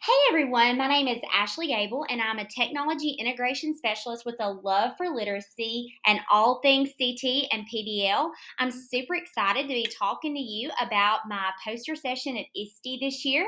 Hey everyone, my name is Ashley Gable, and I'm a technology integration specialist with a love for literacy and all things CT and PBL. I'm super excited to be talking to you about my poster session at ISTE this year.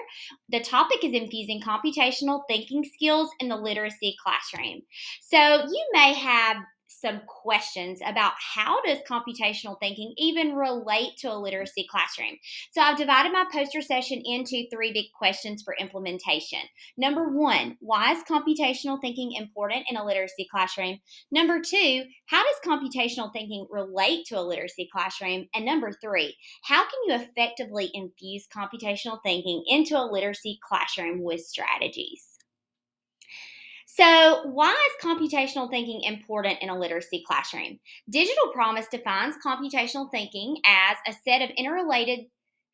The topic is infusing computational thinking skills in the literacy classroom. So you may have some questions about how does computational thinking even relate to a literacy classroom. So I've divided my poster session into three big questions for implementation. Number one, why is computational thinking important in a literacy classroom? Number two, how does computational thinking relate to a literacy classroom? And number three, how can you effectively infuse computational thinking into a literacy classroom with strategies? So, why is computational thinking important in a literacy classroom? Digital Promise defines computational thinking as a set of interrelated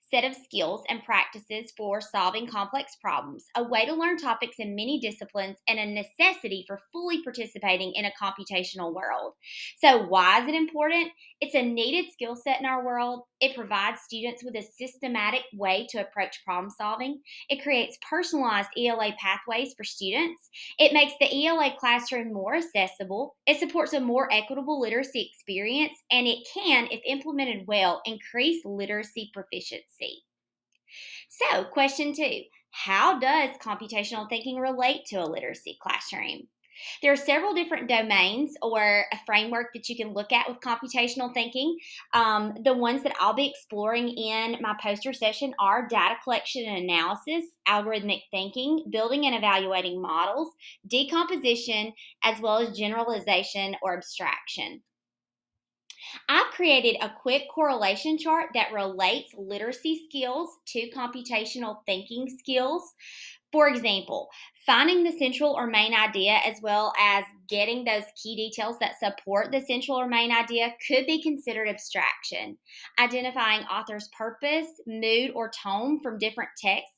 set of skills and practices for solving complex problems, a way to learn topics in many disciplines, and a necessity for fully participating in a computational world. So, why is it important? It's a needed skill set in our world. It provides students with a systematic way to approach problem solving. It creates personalized ELA pathways for students. It makes the ELA classroom more accessible. It supports a more equitable literacy experience, and it can, if implemented well, increase literacy proficiency. So, question two, how does computational thinking relate to a literacy classroom? There are several different domains or a framework that you can look at with computational thinking. The ones that I'll be exploring in my poster session are data collection and analysis, algorithmic thinking, building and evaluating models, decomposition, as well as generalization or abstraction. I've created a quick correlation chart that relates literacy skills to computational thinking skills. For example, finding the central or main idea as well as getting those key details that support the central or main idea could be considered abstraction. Identifying author's purpose, mood, or tone from different texts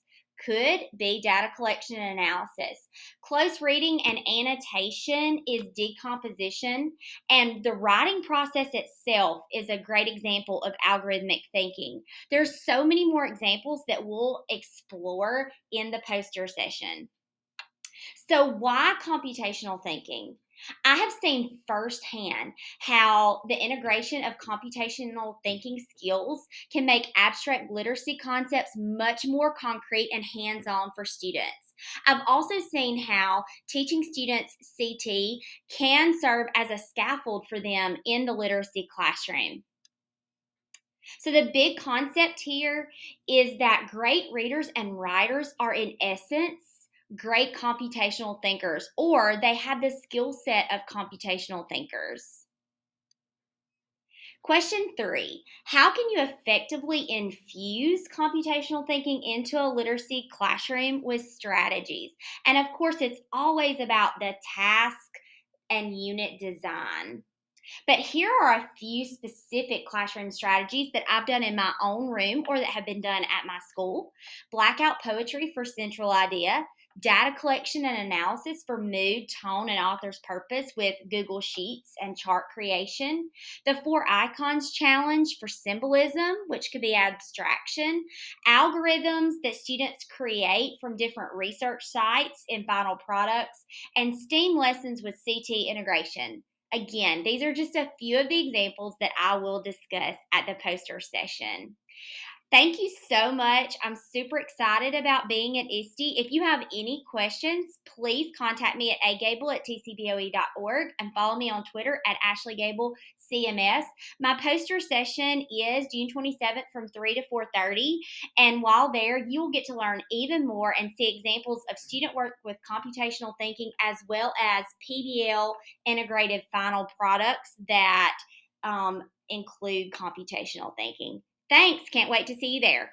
could be data collection and analysis. Close reading and annotation is decomposition, and the writing process itself is a great example of algorithmic thinking. There's so many more examples that we'll explore in the poster session. So, why computational thinking? I have seen firsthand how the integration of computational thinking skills can make abstract literacy concepts much more concrete and hands on for students. I've also seen how teaching students CT can serve as a scaffold for them in the literacy classroom. So, the big concept here is that great readers and writers are, in essence, great computational thinkers, or they have the skill set of computational thinkers. Question three, how can you effectively infuse computational thinking into a literacy classroom with strategies? And of course, it's always about the task and unit design. But here are a few specific classroom strategies that I've done in my own room or that have been done at my school. Blackout poetry for central idea, data collection and analysis for mood, tone, and author's purpose with Google Sheets and chart creation. The four icons challenge for symbolism, which could be abstraction. Algorithms that students create from different research sites in final products. And STEAM lessons with CT integration. Again, these are just a few of the examples that I will discuss at the poster session. Thank you so much. I'm super excited about being at ISTE. If you have any questions, please contact me at agable@tcboe.org and follow me on Twitter at AshleyGableCMS. My poster session is June 27th from 3 to 4:30. And while there, you will get to learn even more and see examples of student work with computational thinking as well as PBL integrated final products that include computational thinking. Thanks. Can't wait to see you there.